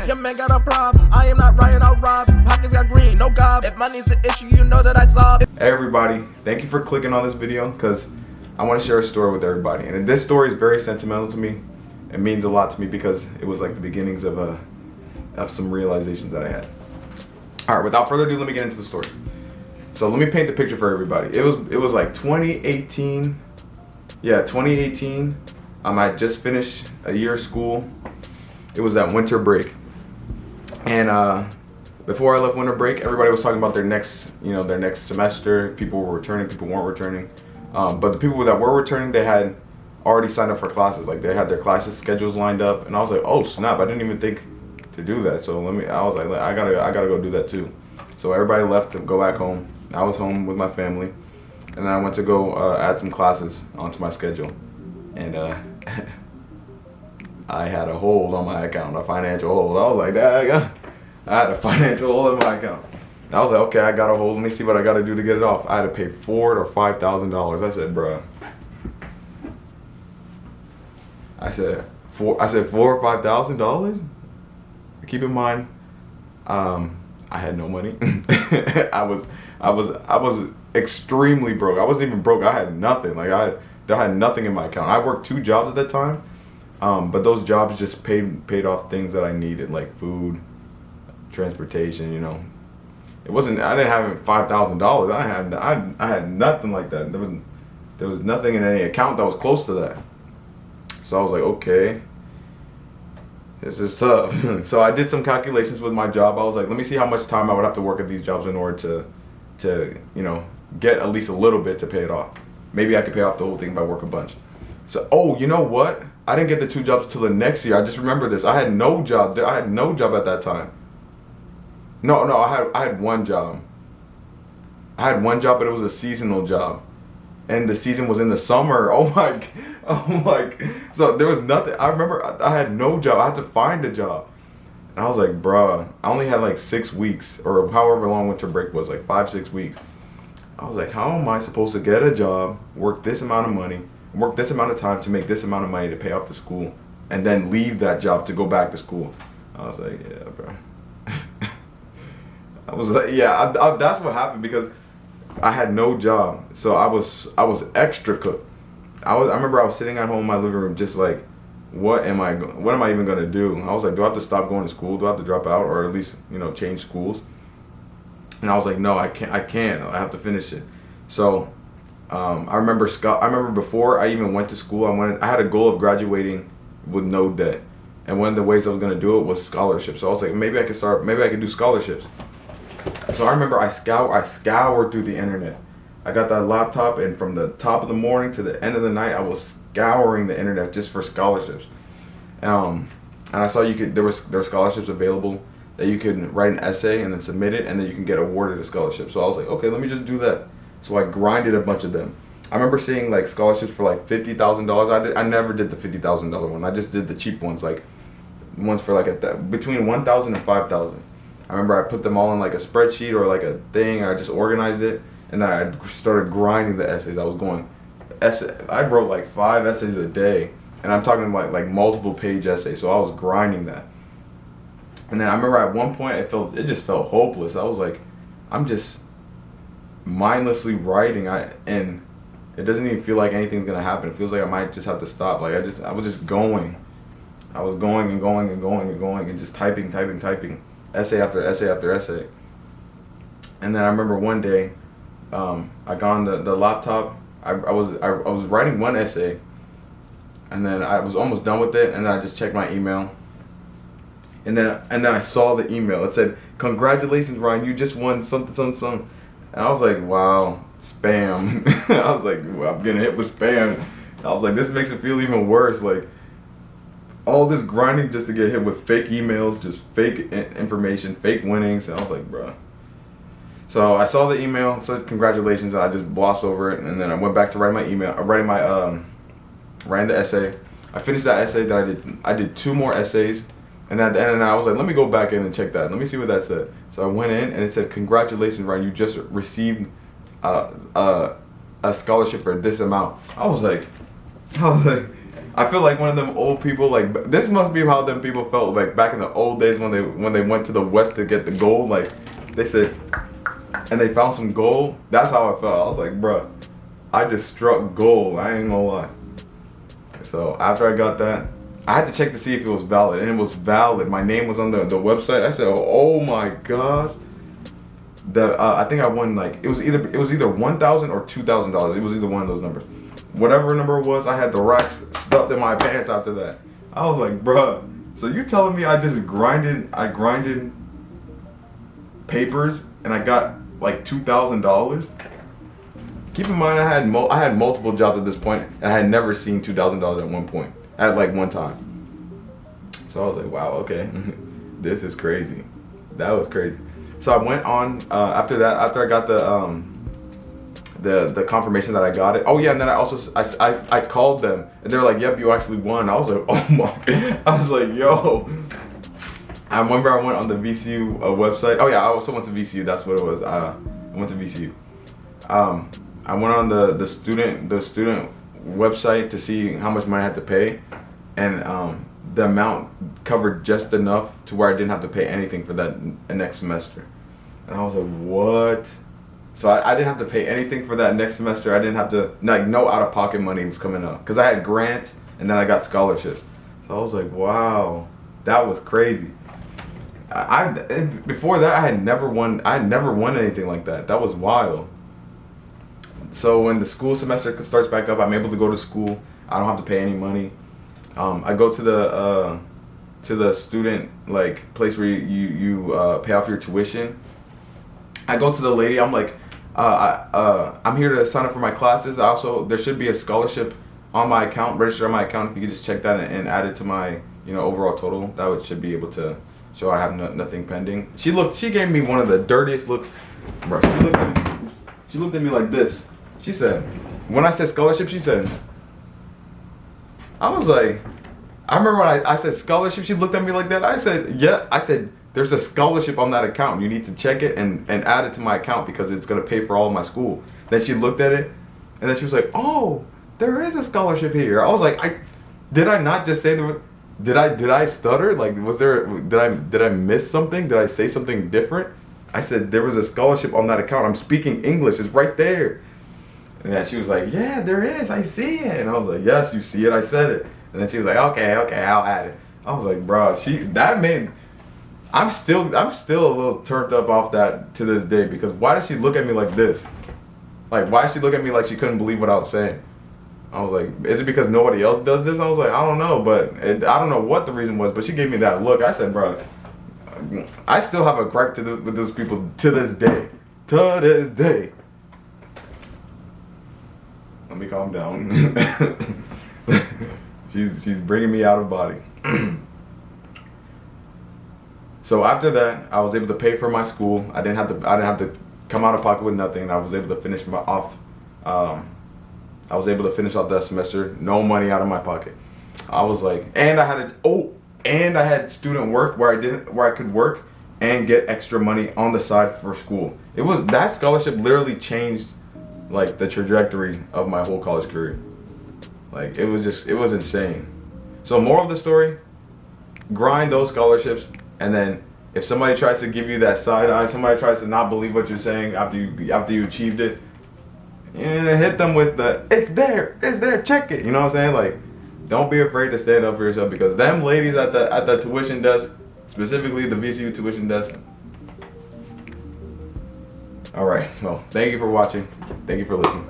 man. Your man got a problem. I am not Ryan, I'll rob. Pockets got green, no gob. If money's the issue, you know that I solve. Hey everybody, thank you for clicking on this video because I want to share a story with everybody. And this story is very sentimental to me. It means a lot to me because it was like the beginnings of some realizations that I had. All right, without further ado, let me get into the story. So let me paint the picture for everybody. It was like 2018. Yeah, 2018. I just finished a year of school. It was that winter break. And before I left winter break, everybody was talking about their next semester. People were returning, people weren't returning. But the people that were returning, they had already signed up for classes. Like they had their classes schedules lined up, and I was like, oh snap! I didn't even think to do that. So I was like, I gotta go do that too. So everybody left to go back home. I was home with my family, and then I went to go add some classes onto my schedule, and I had a hold on my account, a financial hold. I was like, I had a financial hold on my account. And I was like, okay, I got a hold. Let me see what I got to do to get it off. I had to pay $4,000 or $5,000. I said, bruh. I said $4,000 or $5,000. Keep in mind, I had no money. I was extremely broke. I wasn't even broke. I had nothing. Like I had nothing in my account. I worked 2 jobs at that time, but those jobs just paid off things that I needed, like food, transportation. You know, it wasn't. I didn't have $5,000. I had nothing like that. There was nothing in any account that was close to that. So I was like, okay, this is tough. So I did some calculations with my job. I was like, let me see how much time I would have to work at these jobs in order to get at least a little bit to pay it off. Maybe I could pay off the whole thing if I work a bunch. So, oh, you know what? I didn't get the 2 jobs till the next year. I just remember this. I had no job. I had no job at that time. No, I had one job. I had one job, but it was a seasonal job. And the season was in the summer. Oh my. So there was nothing. I remember I had no job. I had to find a job. And I was like, bruh, I only had like 6 weeks or however long winter break was, like 5-6 weeks. I was like, how am I supposed to get a job, work this amount of money, work this amount of time to make this amount of money to pay off the school, and then leave that job to go back to school? I was like, yeah, bro. I was like, yeah, that's what happened because I had no job. So I was extra cooked. I remember I was sitting at home in my living room just like, what am I even gonna do? I was like, do I have to stop going to school? Do I have to drop out or at least, change schools? And I was like, no, I can't. I have to finish it. So I remember before I even went to school, I had a goal of graduating with no debt. And one of the ways I was gonna do it was scholarships. So I was like, maybe I could do scholarships. So I remember I scoured through the internet. I got that laptop, and from the top of the morning to the end of the night, I was scouring the internet just for scholarships. And I saw there were scholarships available that you can write an essay and then submit it, and then you can get awarded a scholarship. So I was like, okay, let me just do that. So I grinded a bunch of them. I remember seeing like scholarships for like $50,000. I never did the $50,000 one. I just did the cheap ones, like ones for like between $1,000 and $5,000. I remember I put them all in like a spreadsheet or like a thing. I just organized it, and then I started grinding the essays. I wrote like 5 essays a day, and I'm talking like multiple page essays. So I was grinding that. And then I remember at one point it just felt hopeless. I was like, I'm just mindlessly writing, and it doesn't even feel like anything's gonna happen. It feels like I might just have to stop. Like I was just going. I was going and going and going and going and just typing, essay after essay after essay. And then I remember one day, I got on the laptop. I was writing one essay, and then I was almost done with it, and then I just checked my email. And then I saw the email. It said, "Congratulations, Ryan, you just won something, something, something." And I was like, wow, spam. I was like, well, I'm getting hit with spam. I was like, this makes it feel even worse. Like, all this grinding just to get hit with fake emails, just fake information, fake winnings. And I was like, bruh. So I saw the email, said congratulations, and I just glossed over it. And then I went back to write my email. Writing the essay. I finished that essay. Then I did 2 more essays. And at the end, I was like, let me go back in and check that. Let me see what that said. So I went in, and it said, congratulations, Ryan, you just received a scholarship for this amount. I was like, I feel like one of them old people. Like this must be how them people felt like back in the old days when they went to the West to get the gold. Like they said, and they found some gold. That's how I felt. I was like, bruh, I just struck gold. I ain't gonna lie. So after I got that, I had to check to see if it was valid, and it was valid. My name was on the website. I said, oh my gosh. I think I won like it was either $1,000 or $2,000. It was either one of those numbers. Whatever number it was, I had the racks stuffed in my pants after that. I was like, bruh, so you telling me I grinded papers and I got like $2,000? Keep in mind, I had multiple jobs at this point, and I had never seen $2,000 at one point, at like one time. So I was like, wow, okay, this is crazy. That was crazy. So I went on after that. After I got the confirmation that I got it. Oh yeah, and then I called them, and they were like, "Yep, you actually won." I was like, "Oh my!" I was like, "Yo." I remember I went on the VCU website. Oh yeah, I also went to VCU. That's what it was. I went to VCU. I went on the student website to see how much money I had to pay, and the amount covered just enough to where I didn't have to pay anything for that next semester. And I was like, what? So I didn't have to pay anything for that next semester. I didn't have to, like, no out-of-pocket money was coming up because I had grants and then I got scholarships. So I was like, wow, that was crazy. Before that, I had never won anything like that. That was wild. So when the school semester starts back up, I'm able to go to school. I don't have to pay any money. I go to the student like place where you pay off your tuition. I go to the lady. I'm like, I'm here to sign up for my classes. There should be a scholarship on my account, registered on my account. If you could just check that and add it to my overall total, that should be able to show I have nothing pending. She gave me one of the dirtiest looks, bro. She looked at me like this. She said, when I said scholarship, she said, I was like, I remember when I said scholarship, she looked at me like that. I said, yeah. I said, there's a scholarship on that account. You need to check it and add it to my account because it's gonna pay for all of my school. Then she looked at it, and then she was like, oh, there is a scholarship here. I was like, did I not just say did I stutter? Like, did I miss something? Did I say something different? I said there was a scholarship on that account. I'm speaking English. It's right there. And then she was like, yeah, there is. I see it. And I was like, yes, you see it. I said it. And then she was like, okay, I'll add it. I was like, bro, I'm still a little turned up off that to this day, because why did she look at me like this? Like, why did she look at me like she couldn't believe what I was saying? I was like, is it because nobody else does this? I was like, I don't know, but I don't know what the reason was, but she gave me that look. I said, bro, I still have a gripe with those people to this day. To this day. Let me calm down. She's bringing me out of body. So after that, I was able to pay for my school. I didn't have to come out of pocket with nothing. I was able to finish off that semester, no money out of my pocket. I was like, and I had student work where I could work and get extra money on the side for school. That scholarship literally changed like the trajectory of my whole college career. Like it was insane. So moral of the story, grind those scholarships, and then if somebody tries to give you that side eye, somebody tries to not believe what you're saying after you achieved it, and hit them with it's there, check it. You know what I'm saying? Like, don't be afraid to stand up for yourself, because them ladies at the tuition desk, specifically the VCU tuition desk. All right, well, thank you for watching. Thank you for listening.